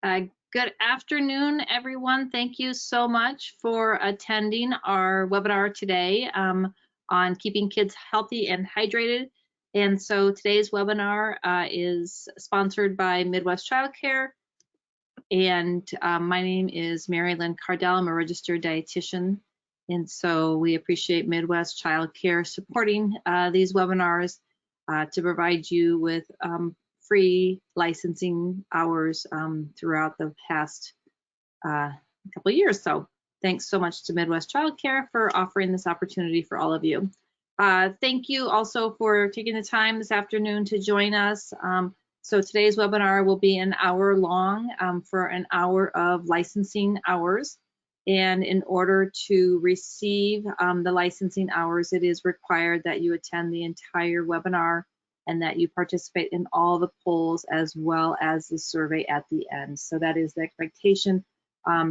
Uh, Good afternoon, everyone. Thank you so much for attending our webinar today on keeping kids healthy and hydrated. And so today's webinar is sponsored by Midwest Childcare. And my name is Mary Lynn Cardell. I'm a registered dietitian. And so we appreciate Midwest Childcare supporting these webinars to provide you with free licensing hours throughout the past couple of years. So thanks so much to Midwest Childcare for offering this opportunity for all of you. Thank you also for taking the time this afternoon to join us. So today's webinar will be an hour long for an hour of licensing hours. And in order to receive the licensing hours, it is required that you attend the entire webinar and that you participate in all the polls as well as the survey at the end. So that is the expectation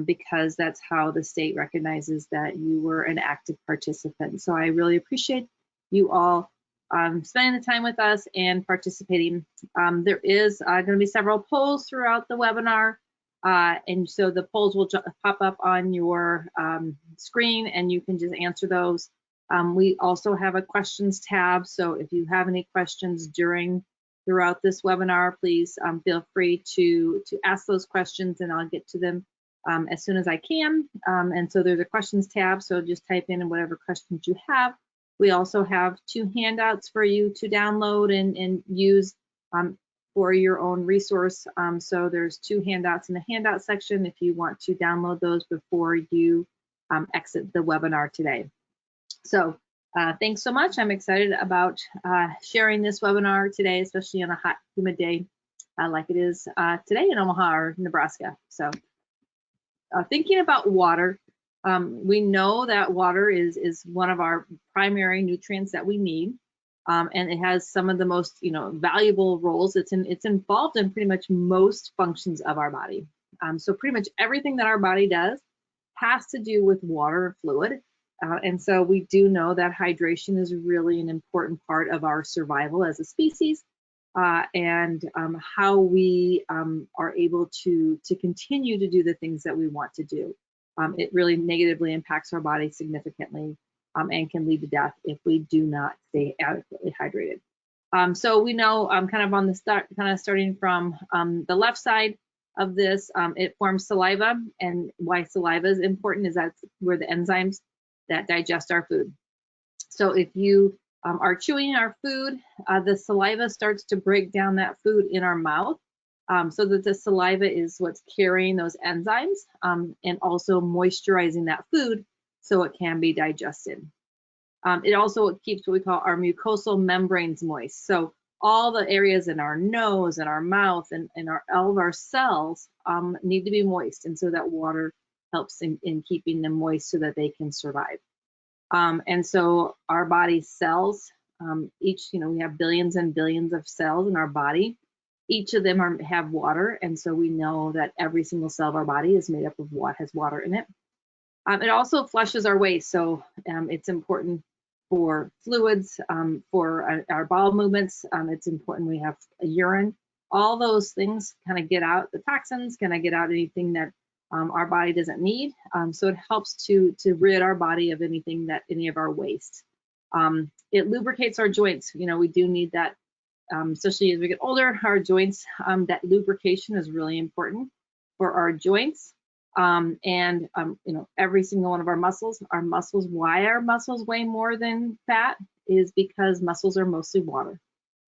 because that's how the state recognizes that you were an active participant. So I really appreciate you all spending the time with us and participating. There is going to be several polls throughout the webinar. And so the polls will pop up on your screen and you can just answer those. We also have a questions tab. So if you have any questions throughout this webinar, please feel free to ask those questions and I'll get to them as soon as I can. And so there's a questions tab. So just type in whatever questions you have. We also have 2 handouts for you to download and use for your own resource. So there's 2 handouts in the handout section if you want to download those before you exit the webinar today. So thanks so much. I'm excited about sharing this webinar today, especially on a hot, humid day like it is today in Omaha or Nebraska. So thinking about water, we know that water is one of our primary nutrients that we need. And it has some of the most, valuable roles. It's involved in pretty much most functions of our body. So pretty much everything that our body does has to do with water and fluid. And so we do know that hydration is really an important part of our survival as a species and how we are able to continue to do the things that we want to do. It really negatively impacts our body significantly. And can lead to death if we do not stay adequately hydrated. So we know kind of on the start, kind of starting from the left side of this, it forms saliva, and why saliva is important is that's where the enzymes that digest our food. So if you are chewing our food, the saliva starts to break down that food in our mouth so that the saliva is what's carrying those enzymes and also moisturizing that food so it can be digested. It also keeps what we call our mucosal membranes moist. So all the areas in our nose and our mouth and all of our cells need to be moist. And so that water helps in keeping them moist so that they can survive. And so our body's cells, we have billions and billions of cells in our body. Each of them have water. And so we know that every single cell of our body is made up of what has water in it. It also flushes our waste, so it's important for fluids, for our bowel movements. It's important we have a urine. All those things kind of get out the toxins, kind of get out anything that our body doesn't need. So it helps to rid our body of any of our waste. It lubricates our joints. We do need that, especially as we get older. Our joints, that lubrication is really important for our joints. Every single one of our muscles, why our muscles weigh more than fat is because muscles are mostly water.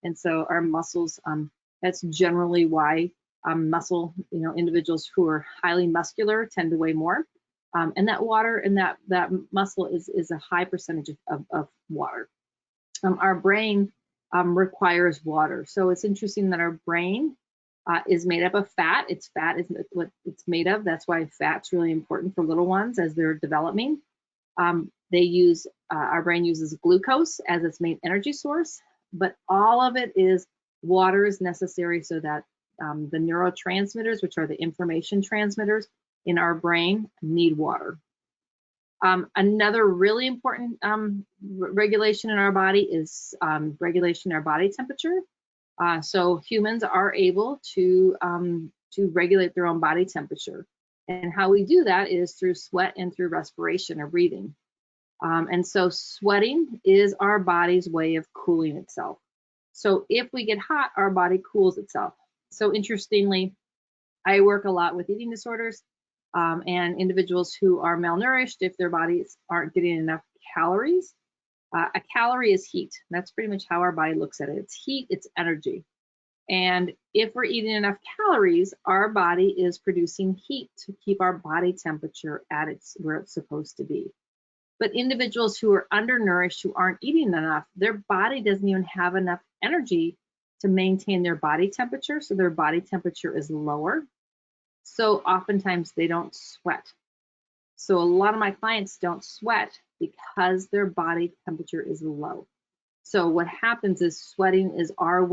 And so our muscles, that's generally why individuals who are highly muscular tend to weigh more. And that water and that muscle is a high percentage of water. Our brain requires water. So it's interesting that our brain is made up of fat. Fat is what it's made of. That's why fat's really important for little ones as they're developing. Our brain uses glucose as its main energy source, but all of it is water is necessary so that the neurotransmitters, which are the information transmitters in our brain, need water. Another really important regulation in our body is regulation in our body temperature. So humans are able to to regulate their own body temperature. And how we do that is through sweat and through respiration or breathing. And so sweating is our body's way of cooling itself. So if we get hot, our body cools itself. So interestingly, I work a lot with eating disorders and individuals who are malnourished if their bodies aren't getting enough calories. A calorie is heat. That's pretty much how our body looks at it. It's heat, it's energy. And if we're eating enough calories, our body is producing heat to keep our body temperature at where it's supposed to be. But individuals who are undernourished, who aren't eating enough, their body doesn't even have enough energy to maintain their body temperature. So their body temperature is lower. So oftentimes they don't sweat. So a lot of my clients don't sweat because their body temperature is low. So what happens is sweating is our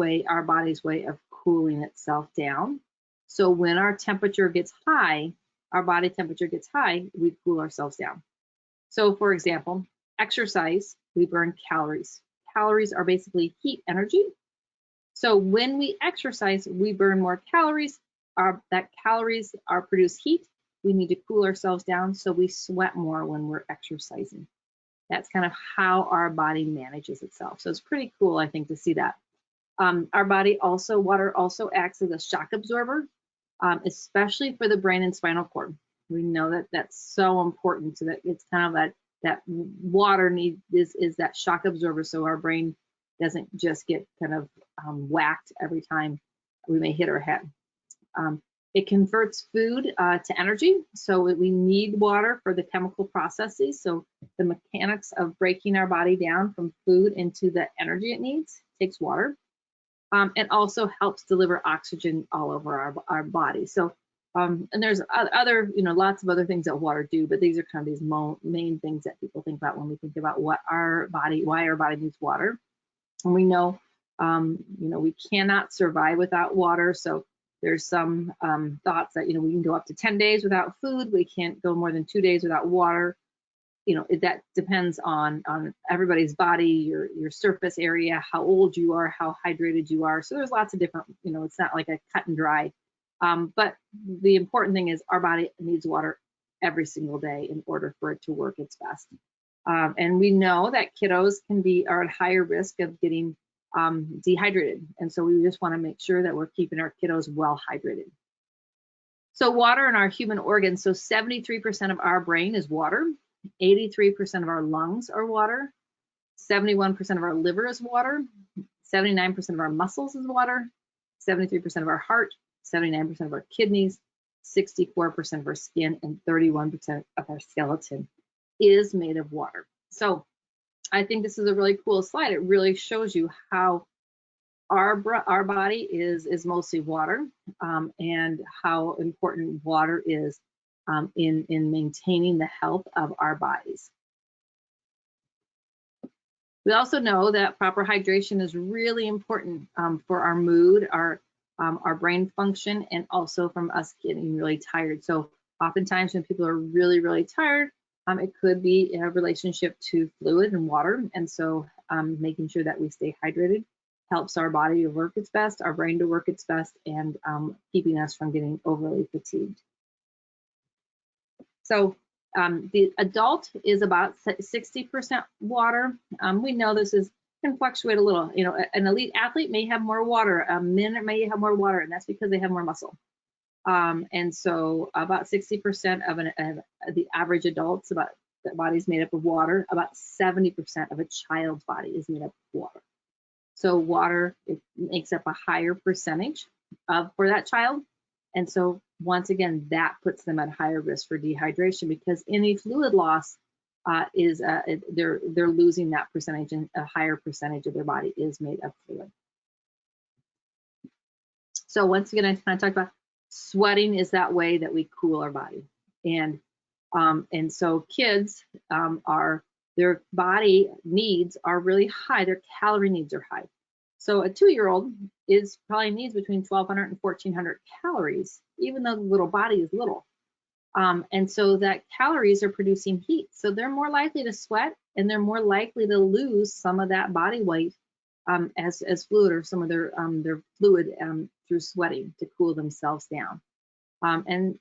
body's way of cooling itself down. So when our temperature gets high, our body temperature gets high, we cool ourselves down. So for example, exercise, we burn calories. Calories are basically heat energy. So when we exercise, we burn more calories. That calories are produce heat. We need to cool ourselves down, so we sweat more when we're exercising. That's kind of how our body manages itself. So it's pretty cool, I think, to see that. Our body also, water also acts as a shock absorber, especially for the brain and spinal cord. We know that that's so important. So that it's kind of that water need is that shock absorber, so our brain doesn't just get kind of whacked every time we may hit our head. It converts food to energy, so we need water for the chemical processes. So the mechanics of breaking our body down from food into the energy it needs takes water. It also helps deliver oxygen all over our body. So, and there's other, lots of other things that water do, but these are kind of these main things that people think about when we think about why our body needs water. And we know, we cannot survive without water. So there's some thoughts that, we can go up to 10 days without food. We can't go more than 2 days without water. That depends on everybody's body, your surface area, how old you are, how hydrated you are. So there's lots of different, it's not like a cut and dry. But the important thing is our body needs water every single day in order for it to work its best. And we know that kiddos are at higher risk of getting dehydrated. And so we just want to make sure that we're keeping our kiddos well hydrated. So water in our human organs, so 73% of our brain is water, 83% of our lungs are water, 71% of our liver is water, 79% of our muscles is water, 73% of our heart, 79% of our kidneys, 64% of our skin, and 31% of our skeleton is made of water. So I think this is a really cool slide. It really shows you how our body is mostly water, and how important water is in maintaining the health of our bodies. We also know that proper hydration is really important for our mood, our brain function, and also from us getting really tired. So oftentimes when people are really, really tired, it could be in a relationship to fluid and water. And so making sure that we stay hydrated helps our body to work its best, our brain to work its best, and keeping us from getting overly fatigued. So the adult is about 60% water. We know this can fluctuate a little. An elite athlete may have more water. Men may have more water, and that's because they have more muscle. And so about 60% of the average adults, the body's made up of water. About 70% of a child's body is made up of water. So water, it makes up a higher percentage for that child. And so once again, that puts them at higher risk for dehydration, because any fluid loss they're losing that percentage, and a higher percentage of their body is made of fluid. So once again, I kind of talked about sweating is that way that we cool our body. And so kids their body needs are really high, their calorie needs are high. So a 2-year-old probably needs between 1,200 and 1,400 calories, even though the little body is little. And so that calories are producing heat. So they're more likely to sweat, and they're more likely to lose some of that body weight as fluid, or some of their fluid through sweating to cool themselves down. And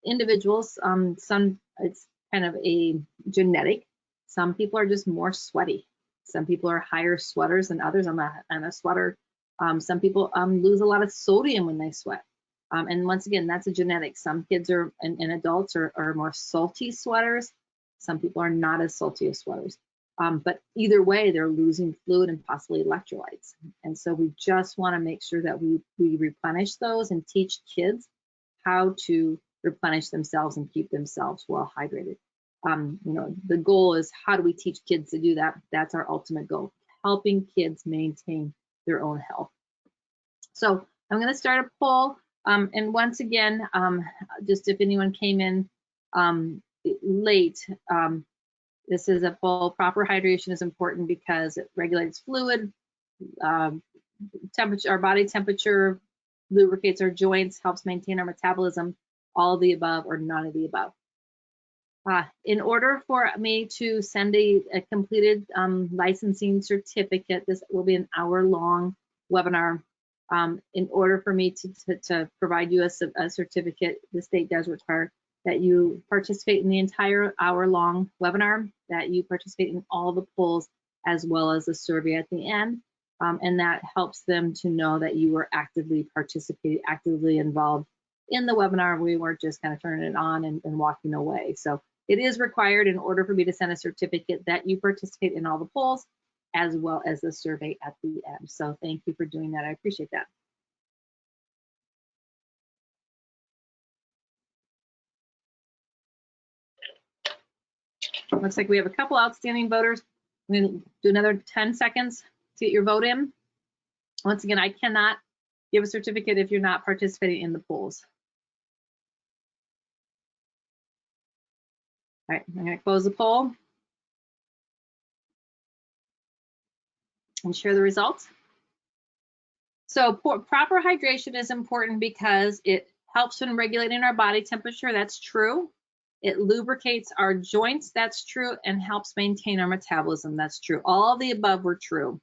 individuals, some it's kind of a genetic. Some people are just more sweaty. Some people are higher sweaters than others. I'm a sweater. Some people lose a lot of sodium when they sweat. And once again, that's a genetic. Some kids are and adults are more salty sweaters. Some people are not as salty as sweaters. But either way, they're losing fluid and possibly electrolytes. And so we just want to make sure that we replenish those and teach kids how to replenish themselves and keep themselves well hydrated. The goal is, how do we teach kids to do that? That's our ultimate goal, helping kids maintain their own health. So I'm going to start a poll. And once again, just if anyone came in late, this is a poll. Proper hydration is important because it regulates fluid, temperature, our body temperature, lubricates our joints, helps maintain our metabolism, all of the above or none of the above. In order for me to send a completed licensing certificate, this will be an hour-long webinar. In order for me to provide you a certificate, the state does require that you participate in the entire hour-long webinar, that you participate in all the polls, as well as the survey at the end. And that helps them to know that you were actively participating, actively involved in the webinar. We weren't just kind of turning it on and walking away. So it is required, in order for me to send a certificate, that you participate in all the polls as well as the survey at the end. So thank you for doing that. I appreciate that. Looks like we have a couple outstanding voters. I'm going to do another 10 seconds to get your vote in. Once again, I cannot give a certificate if you're not participating in the polls. All right, I'm going to close the poll and share the results. So proper hydration is important because it helps in regulating our body temperature. That's true. It lubricates our joints. That's true. And helps maintain our metabolism. That's true. All of the above were true.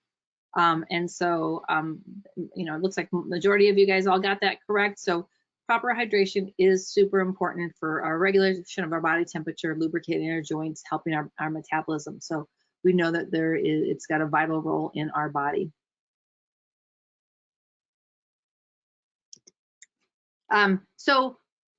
And so, it looks like majority of you guys all got that correct. So proper hydration is super important for our regulation of our body temperature, lubricating our joints, helping our metabolism. So we know that it's got a vital role in our body. So,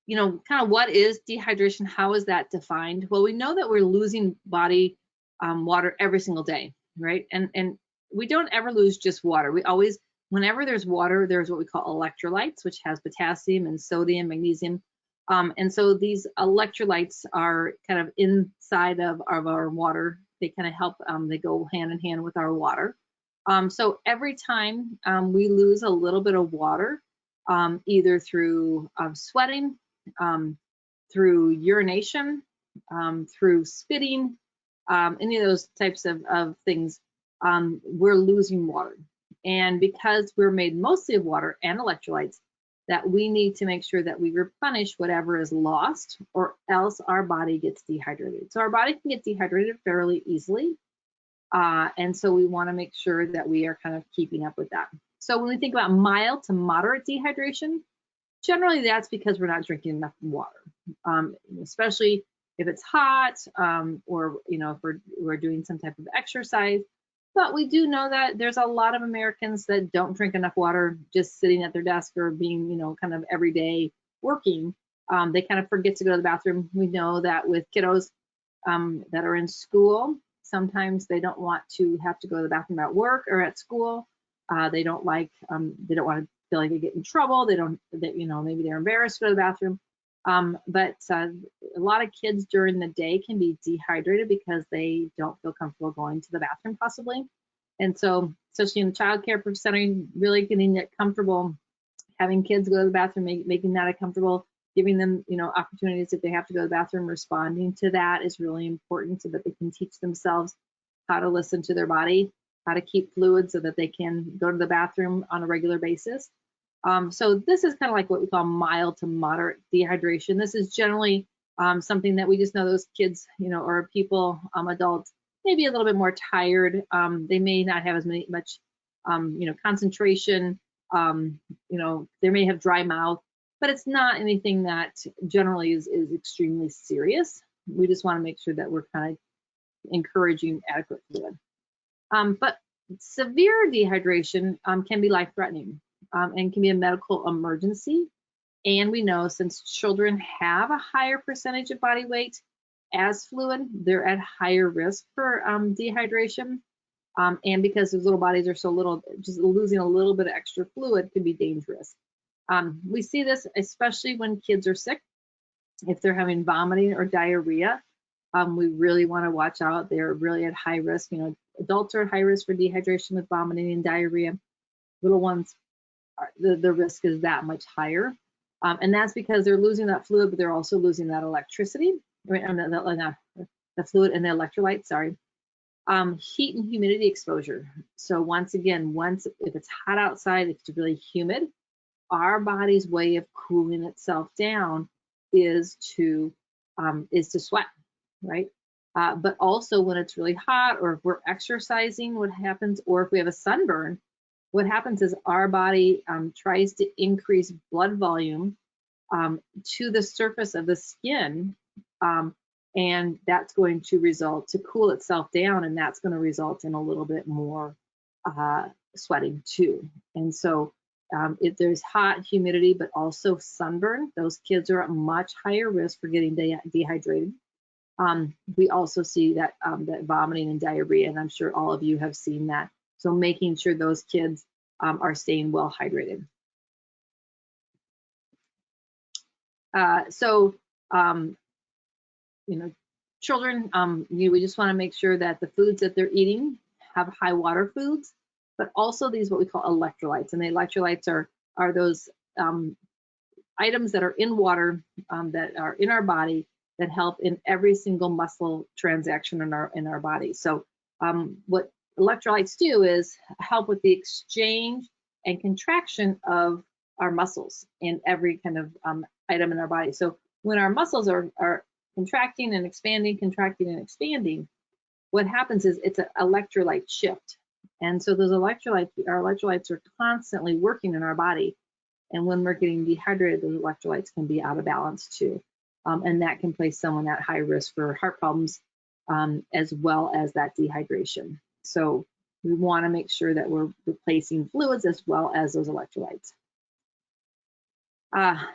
kind of what is dehydration? How is that defined? Well, we know that we're losing body water every single day, right? And we don't ever lose just water. We always, whenever there's water, there's what we call electrolytes, which has potassium and sodium, magnesium. And so these electrolytes are kind of inside of our water. They kind of help, they go hand in hand with our water. So every time we lose a little bit of water, either through sweating, through urination, through spitting, any of those types of things, we're losing water. And because we're made mostly of water and electrolytes, that we need to make sure that we replenish whatever is lost, or else our body gets dehydrated. So our body can get dehydrated fairly easily. And so we want to make sure that we are kind of keeping up with that. So when we think about mild to moderate dehydration, generally that's because we're not drinking enough water, especially if it's hot, or if we're doing some type of exercise. But we do know that there's a lot of Americans that don't drink enough water just sitting at their desk or being, kind of everyday working. They kind of forget to go to the bathroom. We know that with kiddos that are in school, sometimes they don't want to have to go to the bathroom at work or at school. They don't want to feel like they get in trouble. Maybe they're embarrassed to go to the bathroom. But a lot of kids during the day can be dehydrated because they don't feel comfortable going to the bathroom possibly. And so, especially in the child care center, really getting it comfortable, having kids go to the bathroom, making that a comfortable, giving them, opportunities if they have to go to the bathroom, responding to that is really important so that they can teach themselves how to listen to their body, how to keep fluid so that they can go to the bathroom on a regular basis. So this is kind of like what we call mild to moderate dehydration. This is generally something that we just know those kids, or people, adults, may be a little bit more tired. They may not have as much, concentration. They may have dry mouth. but it's not anything that generally is extremely serious. We just want to make sure that we're kind of encouraging adequate fluid. But severe dehydration can be life-threatening and can be a medical emergency. And we know since children have a higher percentage of body weight as fluid, they're at higher risk for dehydration. And because those little bodies are so little, just losing a little bit of extra fluid can be dangerous. We see this especially when kids are sick. If they're having vomiting or diarrhea, we really want to watch out. They're really at high risk. You know, adults are at high risk for dehydration with vomiting and diarrhea. Little ones, the risk is that much higher. And that's because they're losing that fluid, but they're also losing that electricity, right? The fluid and the electrolytes, sorry. Heat and humidity exposure. So once again, if it's hot outside, if it's really humid, our body's way of cooling itself down is to sweat, right? But also when it's really hot, or if we're exercising, what happens, or if we have a sunburn, what happens is our body tries to increase blood volume to the surface of the skin, and that's going to result to cool itself down, and that's going to result in a little bit more sweating too. And so if there's hot, humidity, but also sunburn, those kids are at much higher risk for getting dehydrated. We also see that vomiting and diarrhea, and I'm sure all of you have seen that. So making sure those kids are staying well hydrated. You know, children, we just want to make sure that the foods that they're eating have high water foods, but also these what we call electrolytes. And the electrolytes are those items that are in water that are in our body that help in every single muscle transaction in our body. So what electrolytes do is help with the exchange and contraction of our muscles in every kind of item in our body. So when our muscles are contracting and expanding, what happens is it's an electrolyte shift. And so those our electrolytes are constantly working in our body. And when we're getting dehydrated, those electrolytes can be out of balance too. And that can place someone at high risk for heart problems, as well as that dehydration. So we want to make sure that we're replacing fluids as well as those electrolytes.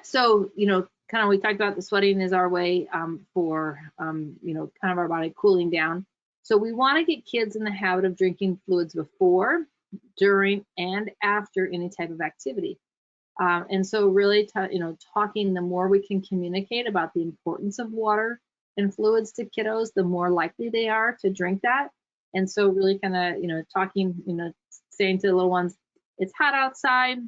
So, you know, kind of we talked about the sweating is our way for, you know, kind of our body cooling down. So we want to get kids in the habit of drinking fluids before, during, and after any type of activity. And so really, you know, talking, the more we can communicate about the importance of water and fluids to kiddos, the more likely they are to drink that. And so really kind of, you know, talking, you know, saying to the little ones, it's hot outside.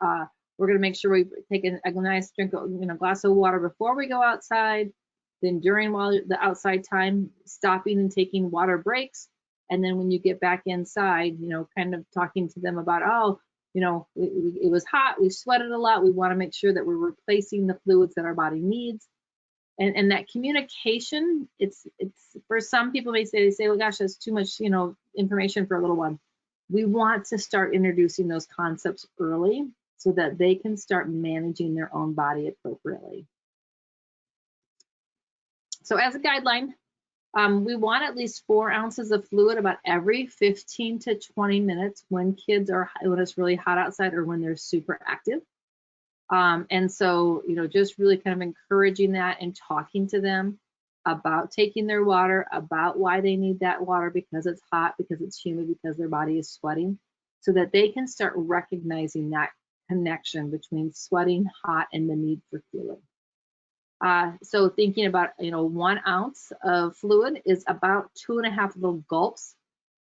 We're going to make sure we take a nice drink, you know, glass of water before we go outside. Then during the outside time, stopping and taking water breaks. And then when you get back inside, you know, kind of talking to them about, oh, you know, it was hot, we sweated a lot. We want to make sure that we're replacing the fluids that our body needs. And that communication, it's for some people they say, well, gosh, that's too much, you know, information for a little one. We want to start introducing those concepts early so that they can start managing their own body appropriately. So as a guideline, we want at least 4 ounces of fluid about every 15 to 20 minutes when it's really hot outside or when they're super active. And so, you know, just really kind of encouraging that and talking to them about taking their water, about why they need that water, because it's hot, because it's humid, because their body is sweating, so that they can start recognizing that connection between sweating, hot, and the need for fluid. So thinking about, you know, 1 ounce of fluid is about 2.5 little gulps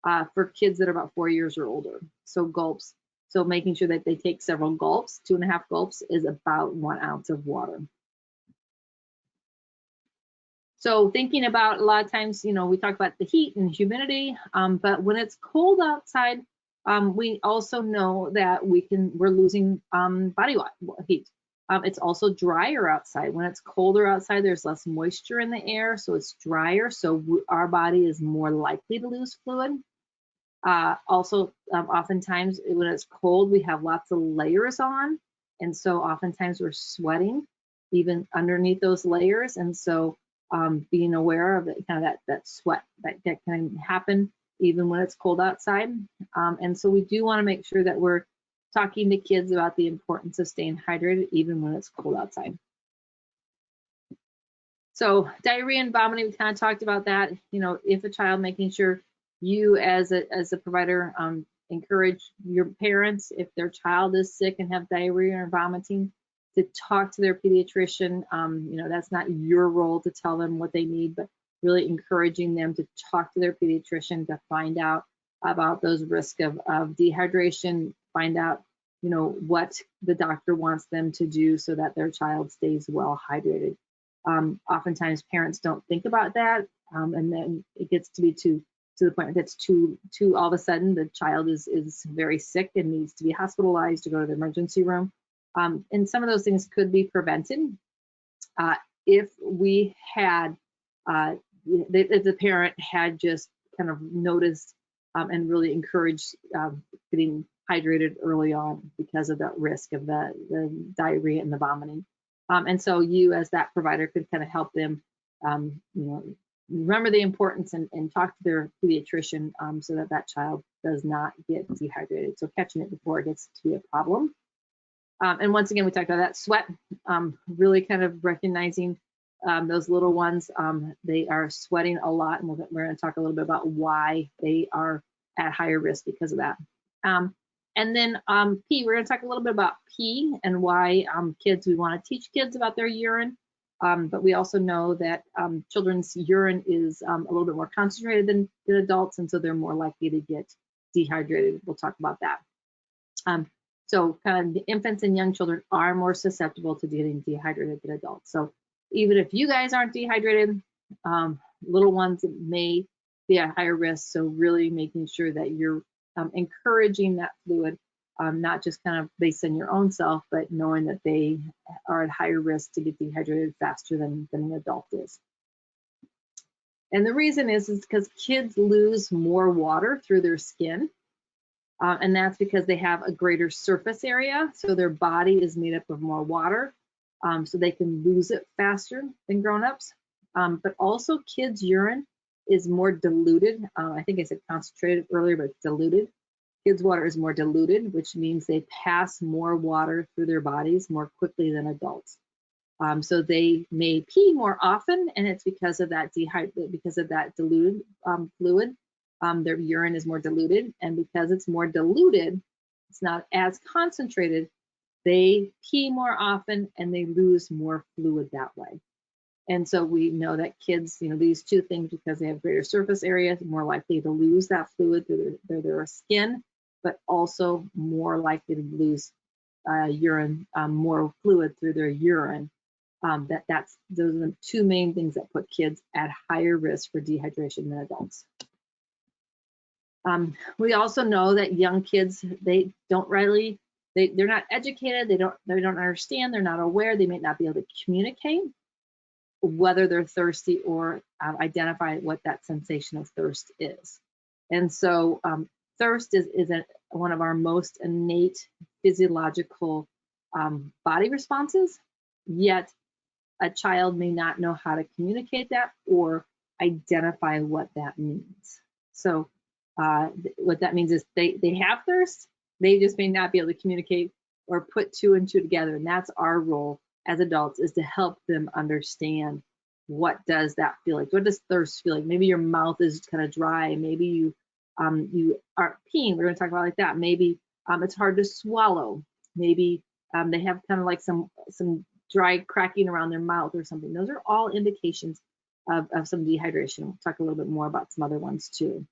for kids that are about 4 years or older. So gulps. So making sure that they take several gulps, 2.5 gulps is about 1 ounce of water. So thinking about, a lot of times, you know, we talk about the heat and humidity, but when it's cold outside, we also know that we're losing body heat. It's also drier outside. When it's colder outside, there's less moisture in the air, so it's drier. So our body is more likely to lose fluid. Also, oftentimes when it's cold, we have lots of layers on. And so oftentimes we're sweating even underneath those layers. And so being aware of it, kind of that sweat that can happen even when it's cold outside. And so we do want to make sure that we're talking to kids about the importance of staying hydrated even when it's cold outside. So diarrhea and vomiting, we kind of talked about that. You know, if a child, making sure you as a provider encourage your parents, if their child is sick and have diarrhea or vomiting, to talk to their pediatrician. You know, that's not your role to tell them what they need, but really encouraging them to talk to their pediatrician to find out about those risks of dehydration, find out, you know, what the doctor wants them to do so that their child stays well hydrated. Oftentimes parents don't think about that, and then it gets to be to the point that it's too all of a sudden the child is very sick and needs to be hospitalized to go to the emergency room. And some of those things could be prevented if we had, if the parent had just kind of noticed and really encouraged getting hydrated early on because of that risk of the diarrhea and the vomiting. And so you as that provider could kind of help them, you know, remember the importance and talk to their pediatrician so that that child does not get dehydrated. So catching it before it gets to be a problem. And once again, we talked about that sweat, really kind of recognizing those little ones, they are sweating a lot, and we're going to talk a little bit about why they are at higher risk because of that. And then pee, we're going to talk a little bit about pee and why we want to teach kids about their urine. But we also know that children's urine is a little bit more concentrated than adults, and so they're more likely to get dehydrated. We'll talk about that. So kind of infants and young children are more susceptible to getting dehydrated than adults. So even if you guys aren't dehydrated, little ones may be at higher risk. So really making sure that you're encouraging that fluid, not just kind of based on your own self, but knowing that they are at higher risk to get dehydrated faster than an adult is. And the reason is because kids lose more water through their skin. And that's because they have a greater surface area. So their body is made up of more water. So they can lose it faster than grown-ups. But also kids' urine is more diluted. I think I said concentrated earlier, but diluted. Kids' water is more diluted, which means they pass more water through their bodies more quickly than adults. So they may pee more often, and it's because of that diluted fluid. Their urine is more diluted, and because it's more diluted, it's not as concentrated, they pee more often and they lose more fluid that way. And so we know that kids, you know, these two things, because they have greater surface area, more likely to lose that fluid through their skin, but also more likely to lose urine, more fluid through their urine. Those are the two main things that put kids at higher risk for dehydration than adults. We also know that young kids, they don't really, they're not educated, they don't understand, they're not aware, they may not be able to communicate whether they're thirsty or identify what that sensation of thirst is. And so thirst is one of our most innate physiological body responses, yet a child may not know how to communicate that or identify what that means. So what that means is they have thirst, they just may not be able to communicate or put two and two together. And that's our role as adults, is to help them understand, what does that feel like? What does thirst feel like? Maybe your mouth is kind of dry. Maybe you aren't peeing. We're going to talk about like that. Maybe it's hard to swallow. Maybe they have kind of like some dry cracking around their mouth or something. Those are all indications of some dehydration. We'll talk a little bit more about some other ones too.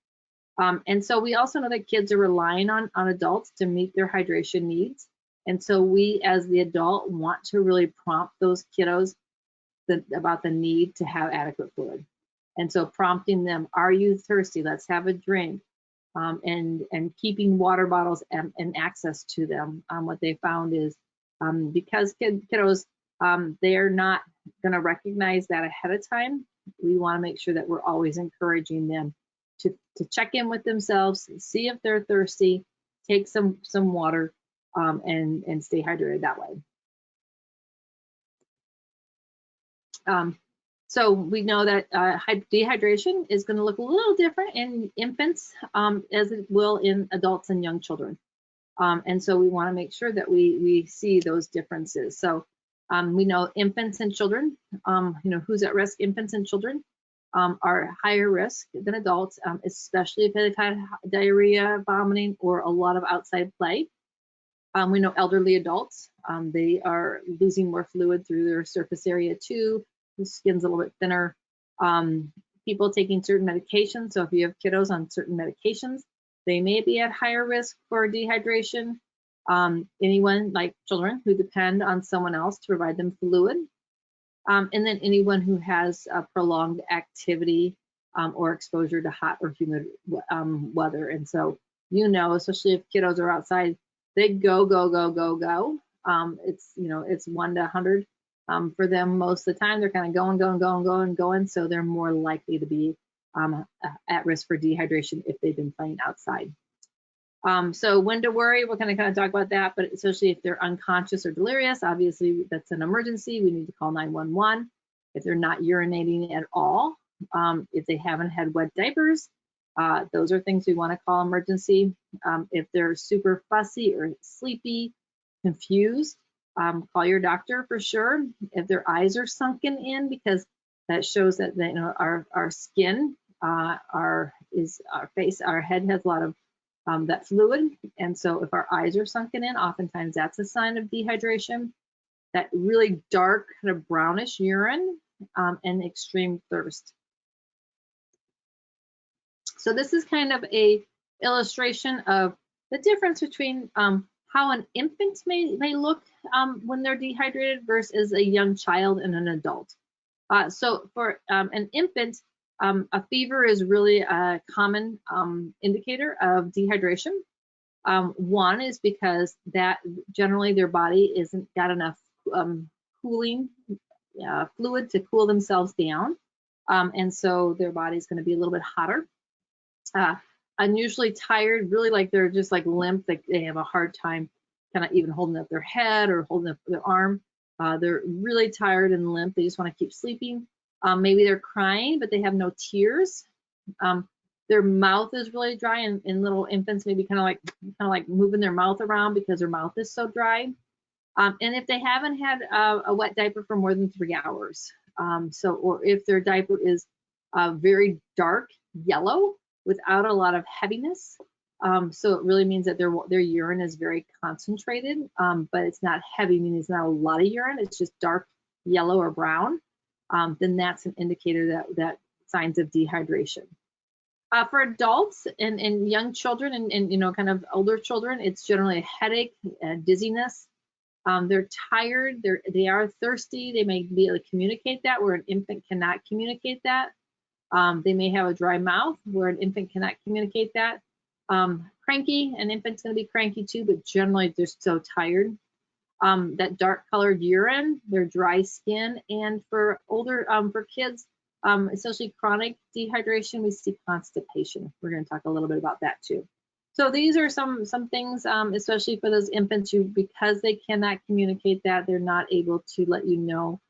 And so we also know that kids are relying on adults to meet their hydration needs. And so we, as the adult, want to really prompt those kiddos about the need to have adequate fluid. And so prompting them, are you thirsty? Let's have a drink. And keeping water bottles and access to them. What they found is because kiddos, they're not going to recognize that ahead of time, we want to make sure that we're always encouraging them to check in with themselves, see if they're thirsty, take some water, and stay hydrated that way. So we know that dehydration is going to look a little different in infants as it will in adults and young children. And so we want to make sure that we see those differences. So we know infants and children, who's at risk. Infants and children are higher risk than adults, especially if they've had diarrhea, vomiting, or a lot of outside play. We know elderly adults, they are losing more fluid through their surface area too. The skin's a little bit thinner. People taking certain medications, so if you have kiddos on certain medications, they may be at higher risk for dehydration. Anyone like children who depend on someone else to provide them fluid. And then anyone who has prolonged activity or exposure to hot or humid weather. And so, especially if kiddos are outside, they go. It's 1 to 100 for them most of the time. They're kind of going. So they're more likely to be at risk for dehydration if they've been playing outside. So when to worry, we're going to kind of talk about that, but especially if they're unconscious or delirious, obviously that's an emergency. We need to call 911. If they're not urinating at all, if they haven't had wet diapers, those are things we want to call emergency. If they're super fussy or sleepy, confused, call your doctor for sure. If their eyes are sunken in, because that shows that our skin, our face, our head has a lot of that fluid, and so if our eyes are sunken in, oftentimes that's a sign of dehydration. That really dark kind of brownish urine and extreme thirst. So this is kind of a illustration of the difference between how an infant may look when they're dehydrated versus a young child and an adult. So for an infant, a fever is really a common indicator of dehydration. One is because that generally their body isn't got enough cooling fluid to cool themselves down, and so their body's going to be a little bit hotter. Unusually tired, really like they're just like limp, like they have a hard time kind of even holding up their head or holding up their arm. They're really tired and limp. They just want to keep sleeping. Maybe they're crying, but they have no tears. Their mouth is really dry, and little infants maybe kind of like moving their mouth around because their mouth is so dry. And if they haven't had a wet diaper for more than 3 hours, or if their diaper is very dark yellow without a lot of heaviness, so it really means that their urine is very concentrated, but it's not heavy, meaning it's not a lot of urine. It's just dark yellow or brown. Then that's an indicator that signs of dehydration. For adults and young children and kind of older children, it's generally a headache, dizziness. They're tired. They are thirsty. They may be able to communicate that where an infant cannot communicate that. They may have a dry mouth where an infant cannot communicate that. Cranky, an infant's going to be cranky too, but generally they're so tired. That dark colored urine, their dry skin, and for older, for kids, especially chronic dehydration, we see constipation. We're going to talk a little bit about that too. So these are some things, especially for those infants who, because they cannot communicate that, they're not able to let you know.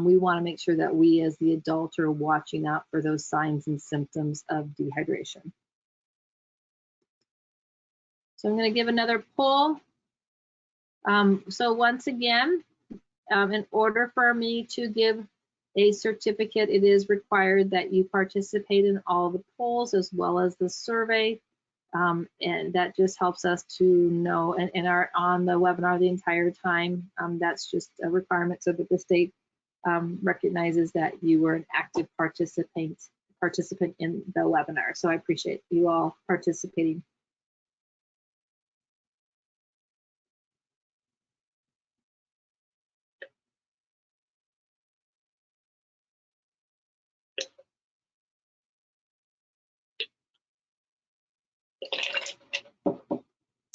We want to make sure that we as the adult are watching out for those signs and symptoms of dehydration. So I'm going to give another poll. So once again, in order for me to give a certificate, it is required that you participate in all the polls as well as the survey. And that just helps us to know and are on the webinar the entire time. That's just a requirement so that the state recognizes that you were an active participant in the webinar. So I appreciate you all participating.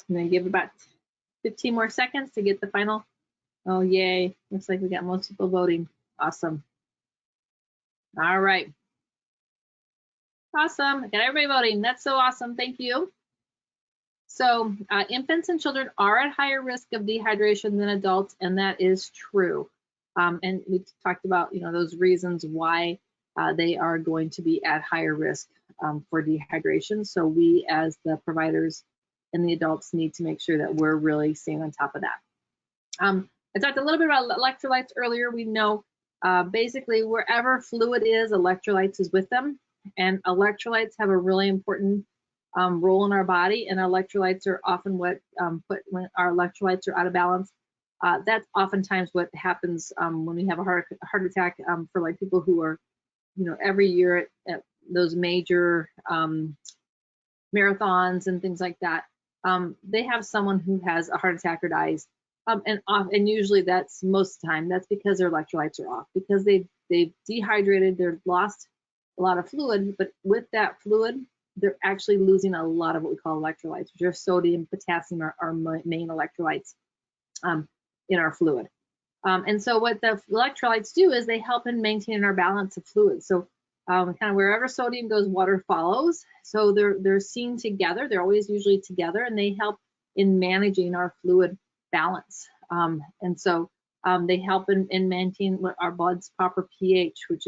I'm going to give about 15 more seconds to get the final. Oh, yay. Looks like we got most people voting. Awesome. All right. Awesome. Got everybody voting. That's so awesome. Thank you. So infants and children are at higher risk of dehydration than adults, and that is true. And we talked about, those reasons why they are going to be at higher risk for dehydration. So we, as the providers and the adults, need to make sure that we're really staying on top of that. I talked a little bit about electrolytes earlier. We know basically wherever fluid is, electrolytes is with them, and electrolytes have a really important role in our body, and electrolytes are often what when our electrolytes are out of balance. That's oftentimes what happens when we have a heart attack for like people who are, every year at those major marathons and things like that. They have someone who has a heart attack or dies, and usually that's most of the time that's because their electrolytes are off, because they've dehydrated, they've lost a lot of fluid, but with that fluid, they're actually losing a lot of what we call electrolytes, which are sodium, potassium, our main electrolytes in our fluid. And so what the electrolytes do is they help in maintaining our balance of fluids. So kind of wherever sodium goes, water follows. So they're seen together. They're always usually together, and they help in managing our fluid balance. And so they help in maintaining our blood's proper pH, which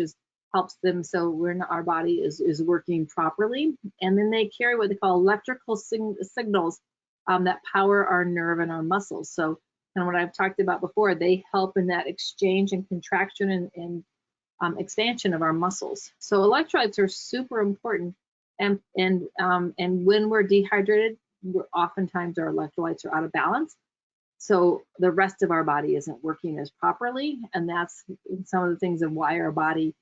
helps them so when our body is working properly. And then they carry what they call electrical signals that power our nerve and our muscles. So and what I've talked about before, they help in that exchange and contraction and expansion of our muscles. So electrolytes are super important, and when we're dehydrated, oftentimes our electrolytes are out of balance. So the rest of our body isn't working as properly, and that's some of the things of why our body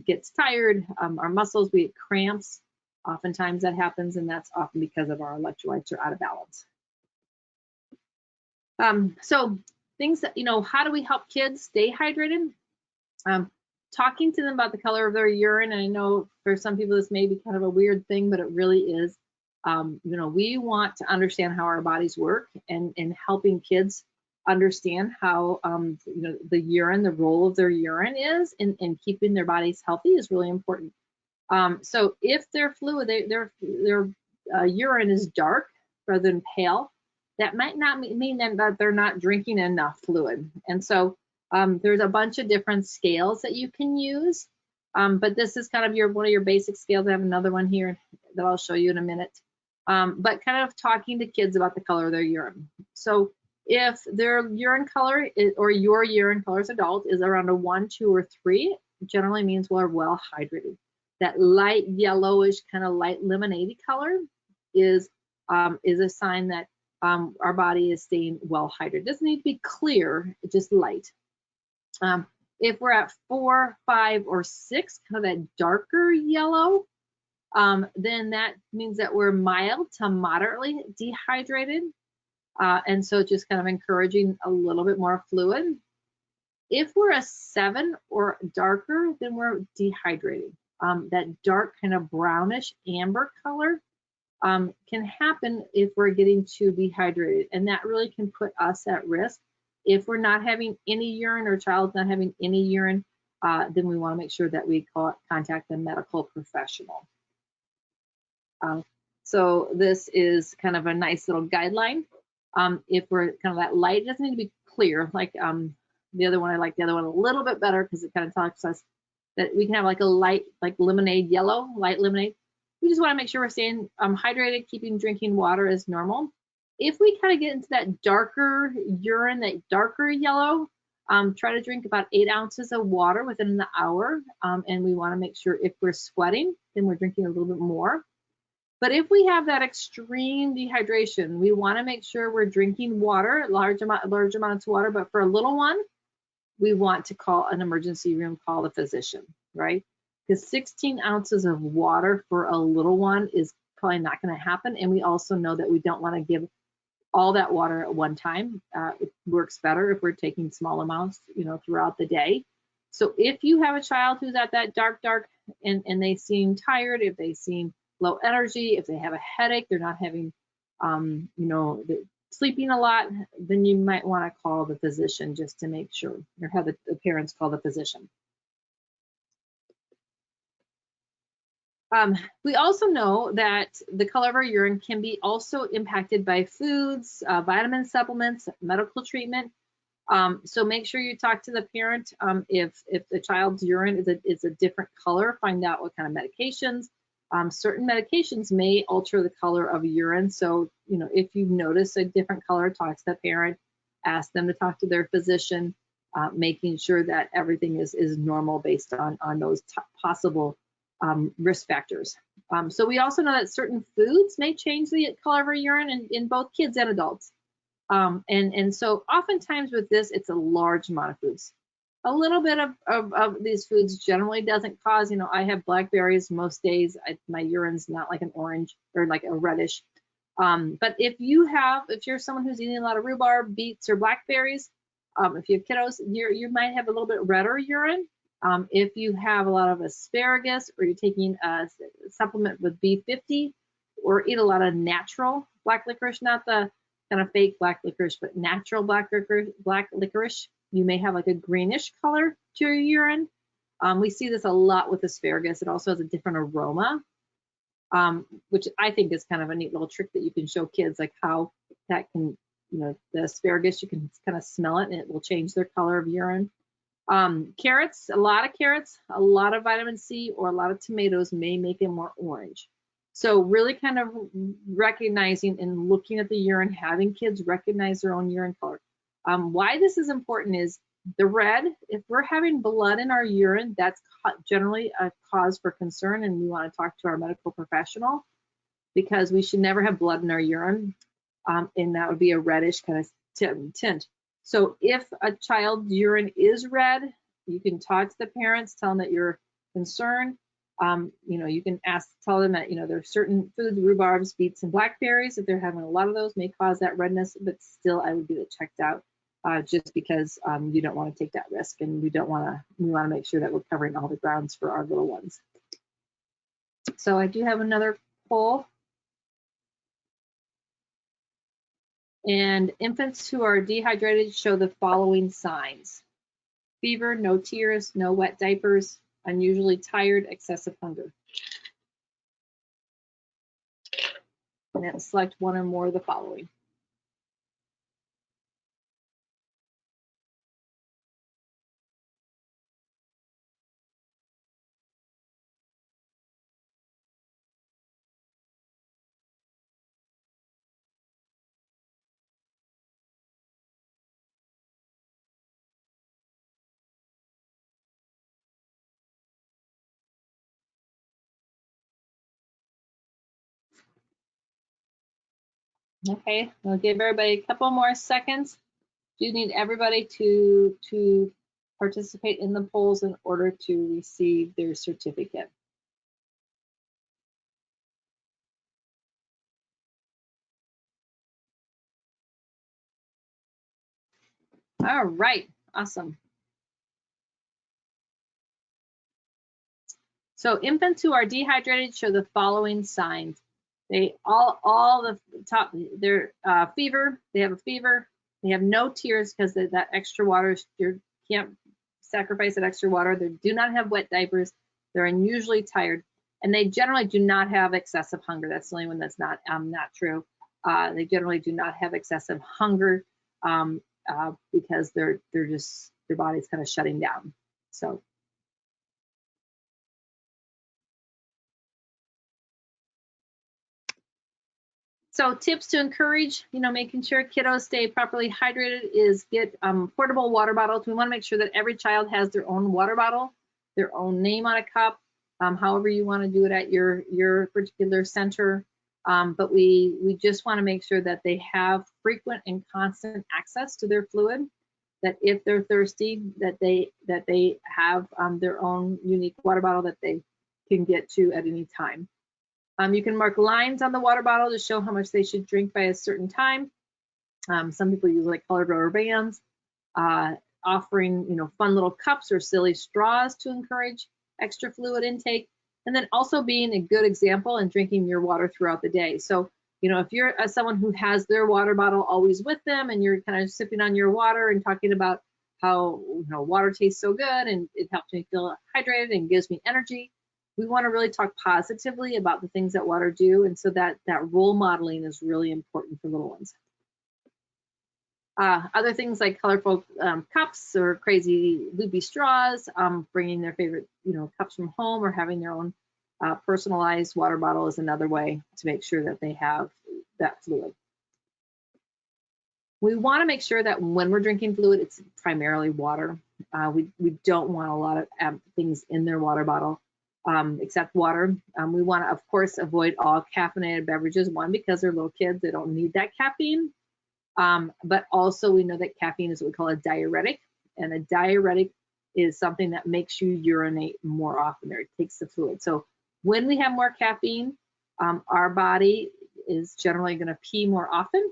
gets tired. Our muscles, we get cramps. Oftentimes that happens, and that's often because of our electrolytes are out of balance. So things that, how do we help kids stay hydrated? Talking to them about the color of their urine. And I know for some people this may be kind of a weird thing, but it really is. We want to understand how our bodies work, and helping kids understand how the urine, the role of their urine is in keeping their bodies healthy is really important. So if their fluid, their urine is dark rather than pale, that might not mean that they're not drinking enough fluid. And so there's a bunch of different scales that you can use, but this is kind of one of your basic scales. I have another one here that I'll show you in a minute. But kind of talking to kids about the color of their urine. So if their urine color or your urine color as adult is around a 1, 2, or 3, generally means we're well hydrated. That light yellowish, kind of light lemonade color is a sign that our body is staying well hydrated. It doesn't need to be clear, it's just light. If we're at 4, 5, or 6, kind of that darker yellow, then that means that we're mild to moderately dehydrated. And so just kind of encouraging a little bit more fluid. If we're a 7 or darker, then we're dehydrated. That dark kind of brownish amber color can happen if we're getting too dehydrated, and that really can put us at risk. If we're not having any urine, or child's not having any urine, then we want to make sure that we contact a medical professional. So this is kind of a nice little guideline. If we're kind of that light, it doesn't need to be clear. Like the other one, I like the other one a little bit better because it kind of tells us that we can have like a light, like lemonade yellow, light lemonade. We just want to make sure we're staying hydrated, keeping drinking water as normal. If we kind of get into that darker urine, that darker yellow, try to drink about 8 ounces of water within the hour. And we want to make sure if we're sweating, then we're drinking a little bit more. But if we have that extreme dehydration, we want to make sure we're drinking water, large amounts of water. But for a little one, we want to call an emergency room, call the physician, right? Because 16 ounces of water for a little one is probably not going to happen. And we also know that we don't want to give all that water at one time. It works better if we're taking small amounts, throughout the day. So if you have a child who's at that dark, and they seem tired, if they seem low energy, if they have a headache, they're not having, sleeping a lot, then you might want to call the physician just to make sure, or have the parents call the physician. We also know that the color of our urine can be also impacted by foods, vitamin supplements, medical treatment. So make sure you talk to the parent if the child's urine is a different color. Find out what kind of medications. Certain medications may alter the color of urine. So, if you notice a different color, talk to the parent. Ask them to talk to their physician, making sure that everything is normal based on those possible risk factors. So we also know that certain foods may change the color of our urine in both kids and adults. And so oftentimes with this, it's a large amount of foods. A little bit of these foods generally doesn't cause, I have blackberries most days. My urine's not like an orange or like a reddish. But if you're someone who's eating a lot of rhubarb, beets, or blackberries, if you have kiddos, you might have a little bit redder urine. If you have a lot of asparagus, or you're taking a supplement with B50, or eat a lot of natural black licorice, not the kind of fake black licorice, but natural black licorice, you may have like a greenish color to your urine. We see this a lot with asparagus. It also has a different aroma, which I think is kind of a neat little trick that you can show kids, like how that can, the asparagus, you can kind of smell it and it will change their color of urine. Carrots, a lot of carrots, a lot of vitamin C, or a lot of tomatoes may make it more orange. So really kind of recognizing and looking at the urine, having kids recognize their own urine color. Why this is important is the red, if we're having blood in our urine, that's generally a cause for concern, and we want to talk to our medical professional, because we should never have blood in our urine, and that would be a reddish kind of tint. So if a child's urine is red, you can talk to the parents, tell them that you're concerned. You can tell them that, there's certain foods, rhubarbs, beets, and blackberries, if they're having a lot of those, may cause that redness, but still I would get it checked out, just because you don't want to take that risk, and we want to make sure that we're covering all the grounds for our little ones. So I do have another poll. And infants who are dehydrated show the following signs: fever, no tears, no wet diapers, unusually tired, excessive hunger. And then select one or more of the following. Okay, we'll give everybody a couple more seconds. Do need everybody to participate in the polls in order to receive their certificate. All right, awesome. So infants who are dehydrated show the following signs. They all the top, they're fever, they have a fever, they have no tears because that extra water, you can't sacrifice that extra water. They do not have wet diapers, they're unusually tired, and they generally do not have excessive hunger. That's the only one that's not true. They generally do not have excessive hunger because their body's kind of shutting down. So tips to encourage, making sure kiddos stay properly hydrated is get portable water bottles. We want to make sure that every child has their own water bottle, their own name on a cup, however you want to do it at your particular center. But we just want to make sure that they have frequent and constant access to their fluid, that if they're thirsty, that they have their own unique water bottle that they can get to at any time. You can mark lines on the water bottle to show how much they should drink by a certain time. Some people use like colored rubber bands, offering fun little cups or silly straws to encourage extra fluid intake, and then also being a good example and drinking your water throughout the day. So if you're someone who has their water bottle always with them, and you're kind of sipping on your water and talking about how water tastes so good and it helps me feel hydrated and gives me energy, we want to really talk positively about the things that water do, and so that role modeling is really important for little ones. Other things like colorful cups or crazy loopy straws, bringing their favorite cups from home, or having their own personalized water bottle is another way to make sure that they have that fluid. We want to make sure that when we're drinking fluid, it's primarily water. We don't want a lot of things in their water bottle except water. We want to, of course, avoid all caffeinated beverages. One, because they're little kids, they don't need that caffeine. But also we know that caffeine is what we call a diuretic, and a diuretic is something that makes you urinate more often, or it takes the fluid. So when we have more caffeine, our body is generally going to pee more often,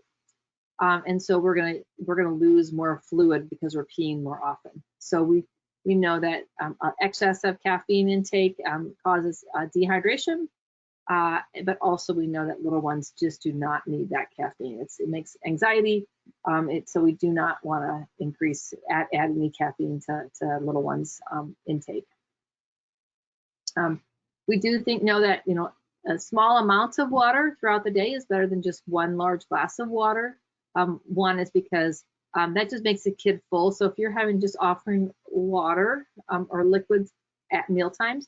and so we're gonna lose more fluid because we're peeing more often. So we know that excess of caffeine intake causes dehydration. But also we know that little ones just do not need that caffeine. It makes anxiety, so we do not want to add any caffeine to little ones' intake. We do know that a small amount of water throughout the day is better than just one large glass of water. One is because that just makes a kid full. So if you're just offering water or liquids at meal times,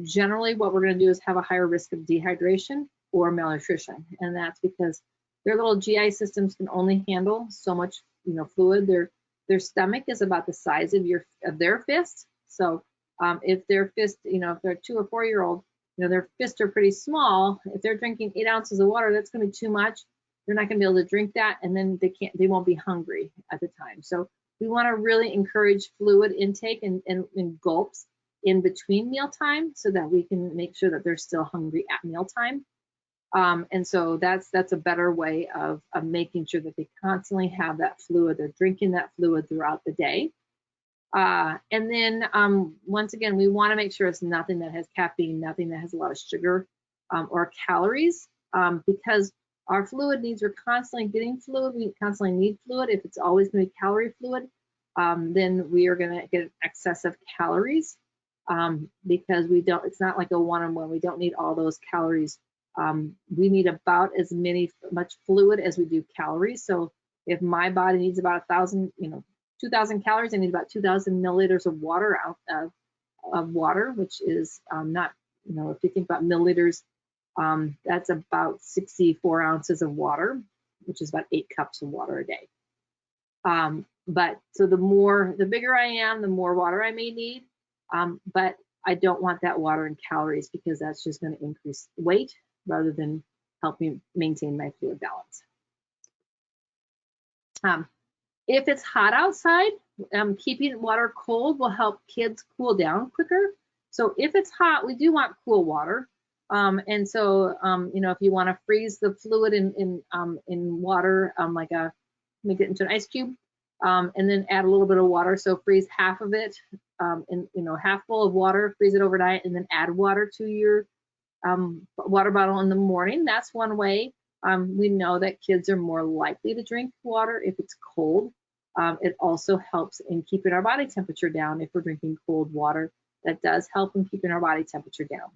generally what we're going to do is have a higher risk of dehydration or malnutrition, and that's because their little GI systems can only handle so much fluid. Their stomach is about the size of their fist. So if their fist, if they're 2 or 4 year old, their fists are pretty small. If they're drinking 8 ounces of water, that's going to be too much. They're not going to be able to drink that, and then they won't be hungry at the time. So we want to really encourage fluid intake and gulps in between mealtime, so that we can make sure that they're still hungry at mealtime. And so that's a better way of making sure that they constantly have that fluid. They're drinking that fluid throughout the day. And then once again, we want to make sure it's nothing that has caffeine, nothing that has a lot of sugar or calories, because our fluid needs, we're constantly getting fluid. We constantly need fluid. If it's always going to be calorie fluid, then we are going to get excessive calories. Because it's not like a one-on-one. We don't need all those calories. We need about as much fluid as we do calories. So if my body needs about 2,000 calories, I need about 2,000 milliliters of water of water, which is not, if you think about milliliters, that's about 64 ounces of water, which is about 8 cups of water a day. But so the bigger I am, the more water I may need. But I don't want that water in calories, because that's just going to increase weight rather than help me maintain my fluid balance. If it's hot outside, keeping water cold will help kids cool down quicker. So if it's hot, we do want cool water. And so, if you want to freeze the fluid in water, make it into an ice cube, and then add a little bit of water. So freeze half of it, half full of water, freeze it overnight, and then add water to your water bottle in the morning. That's one way. We know that kids are more likely to drink water if it's cold. It also helps in keeping our body temperature down. If we're drinking cold water, that does help in keeping our body temperature down.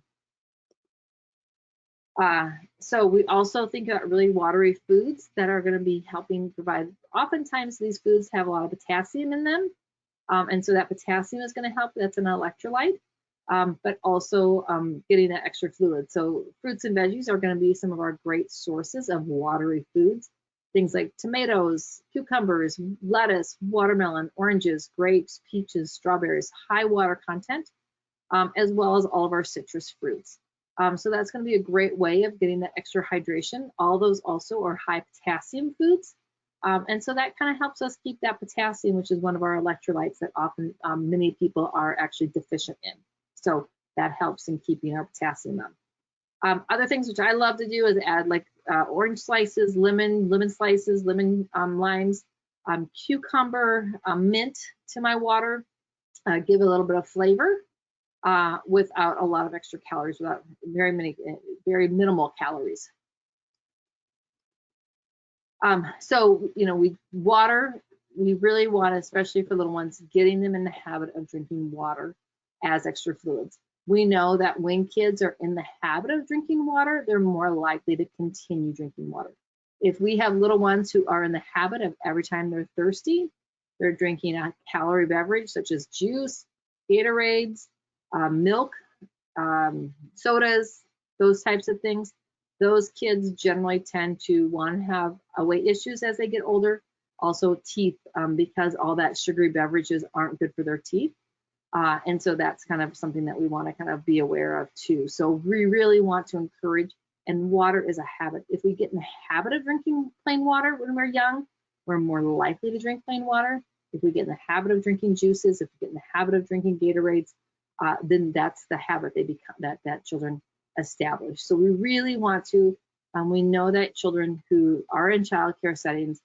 So we also think about really watery foods that are going to be helping provide. Oftentimes these foods have a lot of potassium in them, and so that potassium is going to help. That's an electrolyte, but also getting that extra fluid. So fruits and veggies are going to be some of our great sources of watery foods. Things like tomatoes, cucumbers, lettuce, watermelon, oranges, grapes, peaches, strawberries, high water content, as well as all of our citrus fruits. So that's going to be a great way of getting that extra hydration. All those also are high potassium foods. And so that kind of helps us keep that potassium, which is one of our electrolytes that often many people are actually deficient in. So that helps in keeping our potassium up. Other things which I love to do is add orange slices, lemon slices, limes, cucumber, mint to my water, give a little bit of flavor. Without a lot of extra calories, without very minimal calories. So, we really want, especially for little ones, getting them in the habit of drinking water as extra fluids. We know that when kids are in the habit of drinking water, they're more likely to continue drinking water. If we have little ones who are in the habit of every time they're thirsty, they're drinking a calorie beverage such as juice, Gatorades, milk, sodas, those types of things, those kids generally tend to, one, have weight issues as they get older, also teeth, because all that sugary beverages aren't good for their teeth. And so that's kind of something that we want to kind of be aware of too. So we really want to encourage, and water is a habit. If we get in the habit of drinking plain water when we're young, we're more likely to drink plain water. If we get in the habit of drinking juices, if we get in the habit of drinking Gatorades, then that's the habit they become, that children establish. So we really want to, we know that children who are in childcare settings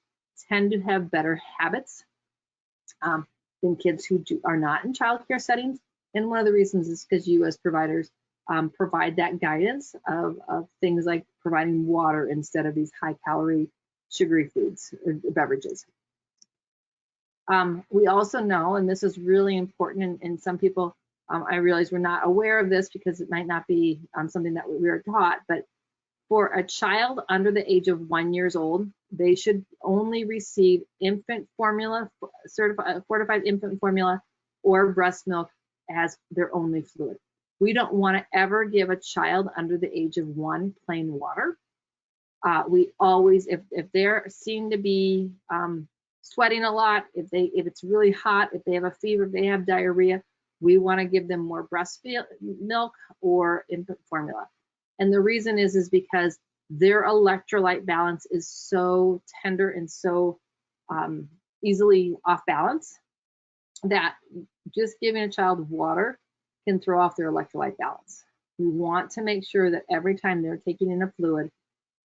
tend to have better habits than kids who are not in childcare settings. And one of the reasons is because you as providers provide that guidance of things like providing water instead of these high calorie sugary foods or beverages. We also know, and this is really important, and some people, I realize we're not aware of this because it might not be something that we are taught, but for a child under the age of 1 year old, they should only receive infant formula, fortified infant formula, or breast milk as their only fluid. We don't want to ever give a child under the age of 1 plain water. We always, if they're seen to be sweating a lot, if it's really hot, if they have a fever, if they have diarrhea, we want to give them more breast milk or infant formula. And the reason is because their electrolyte balance is so tender and so easily off balance that just giving a child water can throw off their electrolyte balance. We want to make sure that every time they're taking in a fluid,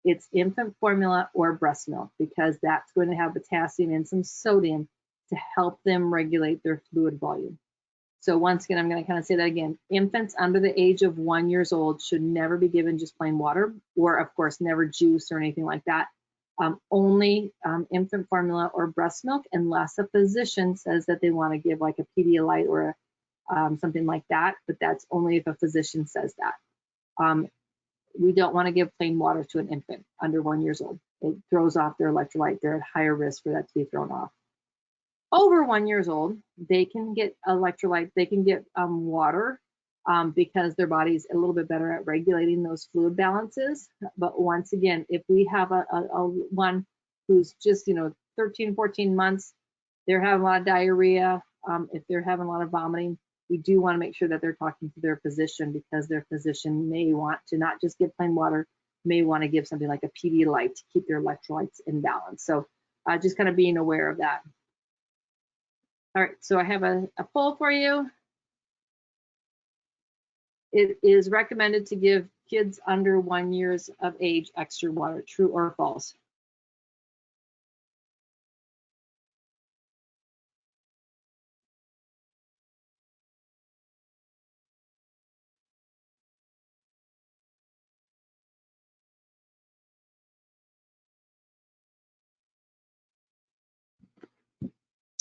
it's infant formula or breast milk, because that's going to have potassium and some sodium to help them regulate their fluid volume. So once again, I'm going to kind of say that again. Infants under the age of 1 year old should never be given just plain water, or of course, never juice or anything like that. Only infant formula or breast milk, unless a physician says that they want to give like a Pedialyte or something like that, but that's only if a physician says that. We don't want to give plain water to an infant under 1 year old. It throws off their electrolyte. They're at higher risk for that to be thrown off. Over 1 year old, they can get electrolyte, they can get water because their body's a little bit better at regulating those fluid balances. But once again, if we have a one who's just 13, 14 months, they're having a lot of diarrhea, if they're having a lot of vomiting, we do want to make sure that they're talking to their physician, because their physician may want to not just give plain water, may want to give something like a Pedialyte to keep their electrolytes in balance. So just kind of being aware of that. All right, so I have a poll for you. It is recommended to give kids under 1 year of age extra water, true or false?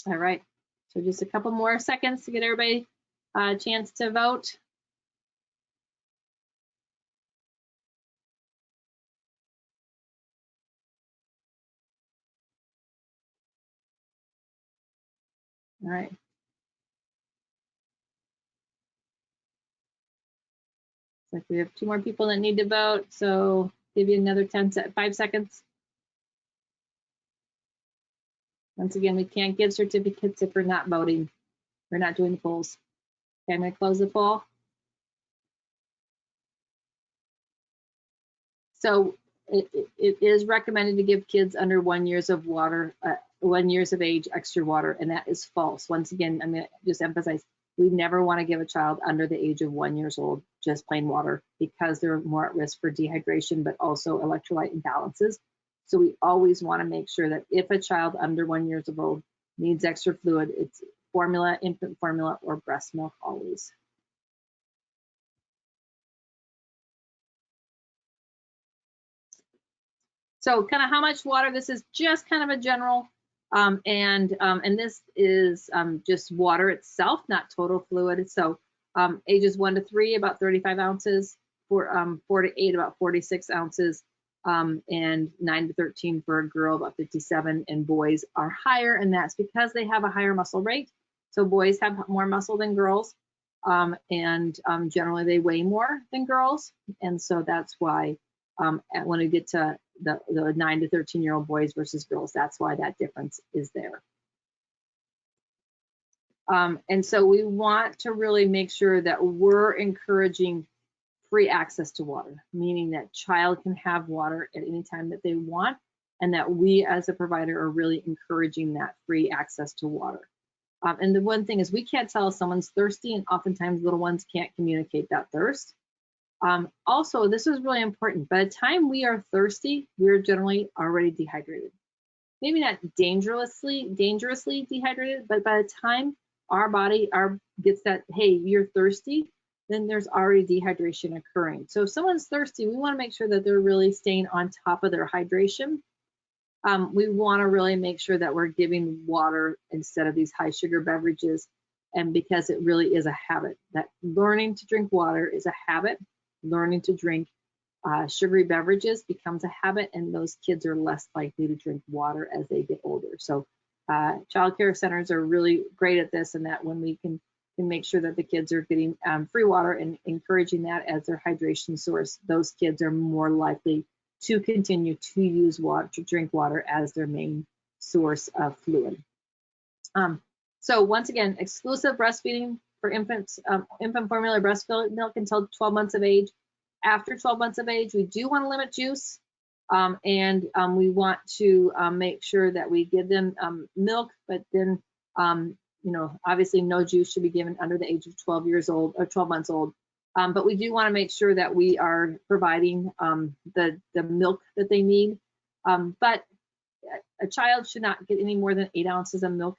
All right, so just a couple more seconds to get everybody a chance to vote. All right. Looks like we have 2 more people that need to vote, so give you another 5 seconds. Once again, we can't give certificates if we're not voting. We're not doing the polls. Okay, I'm going to close the poll. So it is recommended to give kids under 1 year of water, 1 year of age extra water, and that is false. Once again, I'm going to just emphasize, we never want to give a child under the age of 1 year old just plain water, because they're more at risk for dehydration, but also electrolyte imbalances. So we always want to make sure that if a child under 1 year old needs extra fluid, it's formula, infant formula, or breast milk always. So kind of how much water, this is just kind of a general, and this is just water itself, not total fluid. So Ages 1 to 3, about 35 ounces. 4 to 8, about 46 ounces. And 9 to 13 for a girl, about 57, and boys are higher, and that's because they have a higher muscle rate. So boys have more muscle than girls, and generally they weigh more than girls, and so that's why when we get to the 9 to 13-year-old boys versus girls, that's why that difference is there. And so we want to really make sure that we're encouraging free access to water, meaning that child can have water at any time that they want, and that we as a provider are really encouraging that free access to water. And the one thing is, we can't tell if someone's thirsty, and oftentimes little ones can't communicate that thirst. Also, this is really important. By the time we are thirsty, we're generally already dehydrated. Maybe not dangerously dehydrated, but by the time our body gets that, hey, you're thirsty, then there's already dehydration occurring. So if someone's thirsty, we want to make sure that they're really staying on top of their hydration. We want to really make sure that we're giving water instead of these high sugar beverages, and because it really is a habit. That learning to drink water is a habit. Learning to drink sugary beverages becomes a habit, and those kids are less likely to drink water as they get older. So child care centers are really great at this, and that when we can make sure that the kids are getting free water and encouraging that as their hydration source, those kids are more likely to continue to use water, to drink water as their main source of fluid. So once again, exclusive breastfeeding for infants, infant formula breast milk until 12 months of age. After 12 months of age, we do want to limit juice, and we want to make sure that we give them milk, but then obviously no juice should be given under the age of 12 years old or 12 months old. But we do want to make sure that we are providing the milk that they need. But a child should not get any more than 8 ounces of milk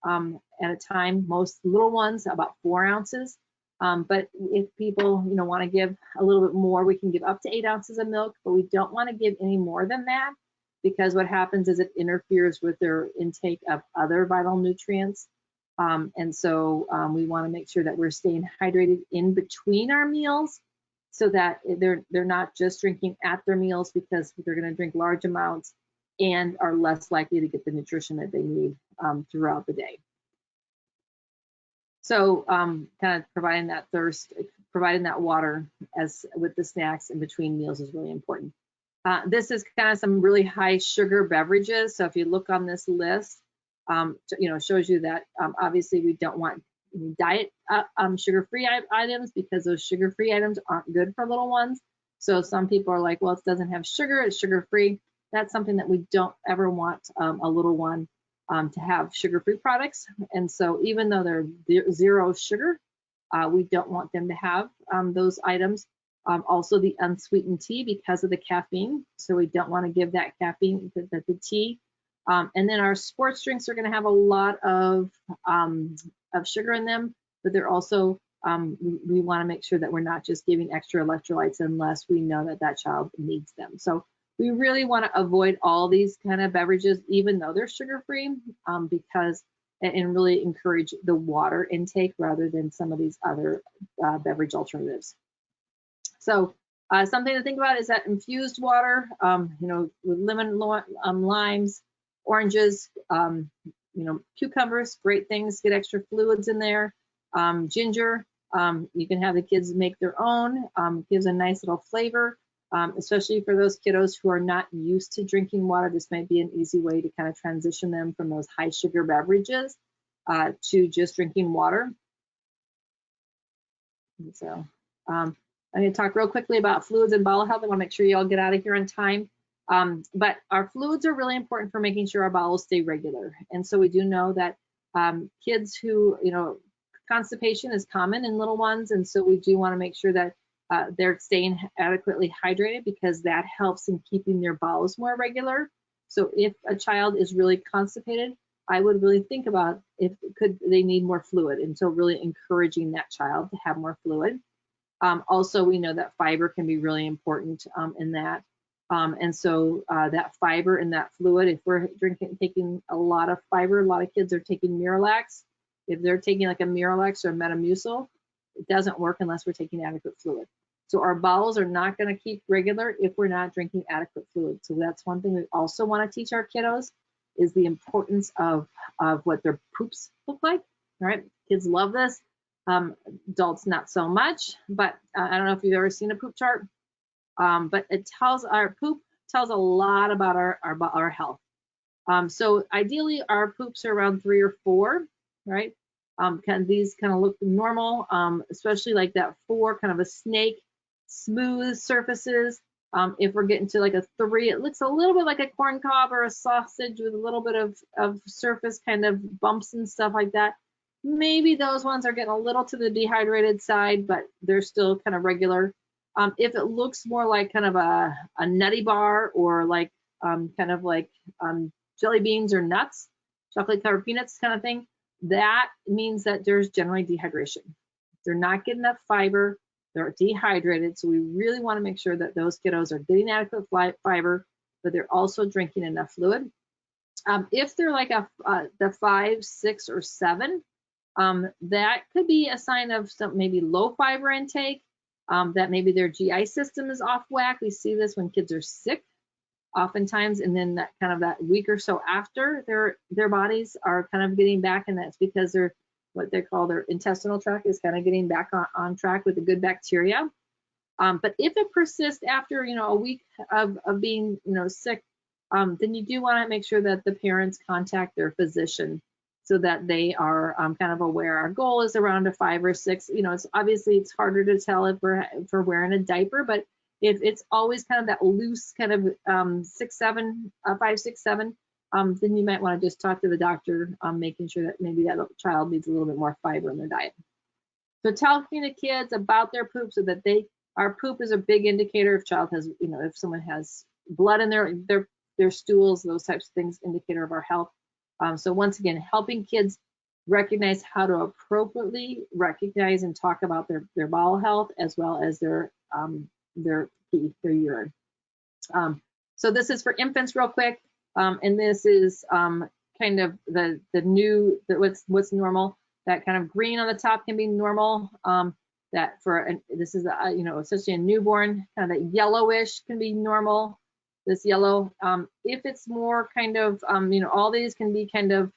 at a time. Most little ones about 4 ounces. But if people want to give a little bit more, we can give up to 8 ounces of milk, but we don't want to give any more than that, because what happens is it interferes with their intake of other vital nutrients. And so we want to make sure that we're staying hydrated in between our meals, so that they're not just drinking at their meals, because they're going to drink large amounts and are less likely to get the nutrition that they need throughout the day. So kind of providing that thirst, providing that water as with the snacks in between meals is really important. This is kind of some really high sugar beverages. So if you look on this list, shows you that obviously we don't want diet sugar-free items, because those sugar-free items aren't good for little ones. So some people are like, well, it doesn't have sugar, it's sugar-free. That's something that we don't ever want a little one to have sugar-free products. And so even though they're zero sugar, we don't want them to have those items. Also the unsweetened tea, because of the caffeine. So we don't want to give that caffeine, the tea. And then our sports drinks are going to have a lot of sugar in them, but they're also, we want to make sure that we're not just giving extra electrolytes unless we know that that child needs them. So we really want to avoid all these kind of beverages, even though they're sugar-free, because, and really encourage the water intake rather than some of these other beverage alternatives. So something to think about is that infused water, with lemon, limes, oranges, cucumbers, great things, get extra fluids in there. Ginger, you can have the kids make their own, gives a nice little flavor, especially for those kiddos who are not used to drinking water. This might be an easy way to kind of transition them from those high sugar beverages to just drinking water. And so I'm going to talk real quickly about fluids and bowel health. I want to make sure you all get out of here on time. But our fluids are really important for making sure our bowels stay regular. And so we do know that kids who, constipation is common in little ones. And so we do want to make sure that they're staying adequately hydrated, because that helps in keeping their bowels more regular. So if a child is really constipated, I would really think about if they need more fluid. And so really encouraging that child to have more fluid. Also, we know that fiber can be really important in that. And so that fiber and that fluid, if we're taking a lot of fiber, a lot of kids are taking Miralax. If they're taking like a Miralax or a Metamucil, it doesn't work unless we're taking adequate fluid. So our bowels are not going to keep regular if we're not drinking adequate fluid. So that's one thing we also want to teach our kiddos, is the importance of what their poops look like. All right, kids love this. Adults not so much, but I don't know if you've ever seen a poop chart, but it tells our poop tells a lot about our health. So ideally our poops are around 3 or 4, right? These kind of look normal, especially like that 4, kind of a snake, smooth surfaces. If we're getting to like a 3, it looks a little bit like a corn cob or a sausage with a little bit of surface kind of bumps and stuff like that. Maybe those ones are getting a little to the dehydrated side, but they're still kind of regular. If it looks more like kind of a nutty bar, or like kind of like jelly beans or nuts, chocolate covered peanuts kind of thing, that means that there's generally dehydration. They're not getting enough fiber, they're dehydrated. So we really want to make sure that those kiddos are getting adequate fiber, but they're also drinking enough fluid. If they're like the 5, 6, or 7, that could be a sign of some maybe low fiber intake, that maybe their GI system is off whack. We see this when kids are sick oftentimes, and then that kind of that week or so after, their bodies are kind of getting back, and that's because they're what they call their intestinal tract is kind of getting back on track with the good bacteria. But if it persists after a week of being sick, then you do want to make sure that the parents contact their physician so that they are kind of aware. Our goal is around a 5 or 6. It's obviously it's harder to tell if we're wearing a diaper, but if it's always kind of that loose kind of 5, 6, 7, then you might want to just talk to the doctor, making sure that maybe that child needs a little bit more fiber in their diet. So talking to kids about their poop, so that our poop is a big indicator if child has, if someone has blood in their stools, those types of things, indicator of our health. So once again, helping kids recognize how to appropriately recognize and talk about their bowel health, as well as their pee, their urine. So this is for infants real quick. And this is kind of the new, what's normal. That kind of green on the top can be normal. This is essentially a newborn. Kind of that yellowish can be normal. This yellow. If it's more kind of all these can be kind of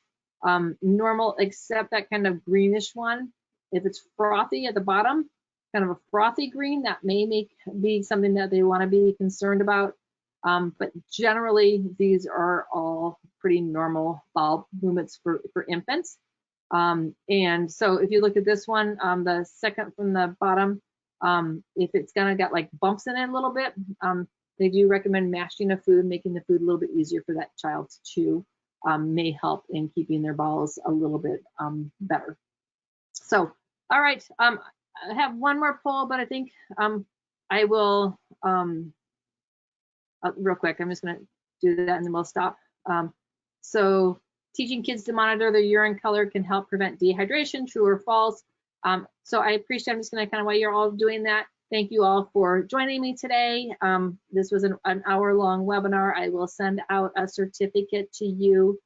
normal, except that kind of greenish one. If it's frothy at the bottom, kind of a frothy green, that may be something that they want to be concerned about. But generally, these are all pretty normal bowel movements for infants. And so if you look at this one, the second from the bottom, if it's kind of got like bumps in it a little bit, they do recommend mashing of food, making the food a little bit easier for that child to chew, may help in keeping their bowels a little bit better. So, all right, I have one more poll, but I think I will, real quick, I'm just gonna do that and then we'll stop. So teaching kids to monitor their urine color can help prevent dehydration, true or false? So I appreciate, I'm just gonna kind of while you're all doing that, thank you all for joining me today. This was an hour-long webinar. I will send out a certificate to you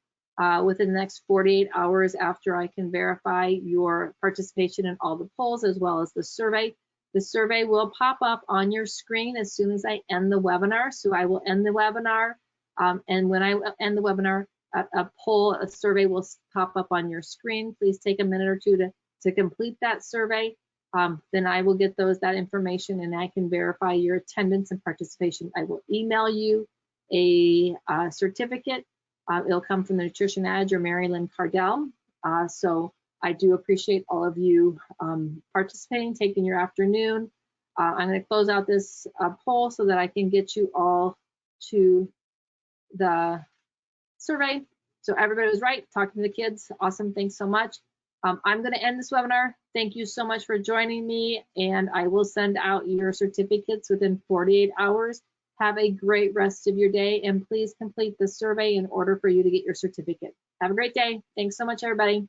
within the next 48 hours after I can verify your participation in all the polls, as well as the survey. The survey will pop up on your screen as soon as I end the webinar. So I will end the webinar, and when I end the webinar, a survey will pop up on your screen. Please take a minute or two to complete that survey. Then I will get that information, and I can verify your attendance and participation. I will email you a certificate. It'll come from the Nutrition Manager, Mary Lynn Cardell. So I do appreciate all of you participating, taking your afternoon. I'm going to close out this poll so that I can get you all to the survey. So everybody was right, talking to the kids. Awesome, thanks so much. I'm going to end this webinar. Thank you so much for joining me, and I will send out your certificates within 48 hours. Have a great rest of your day, and please complete the survey in order for you to get your certificate. Have a great day. Thanks so much, everybody.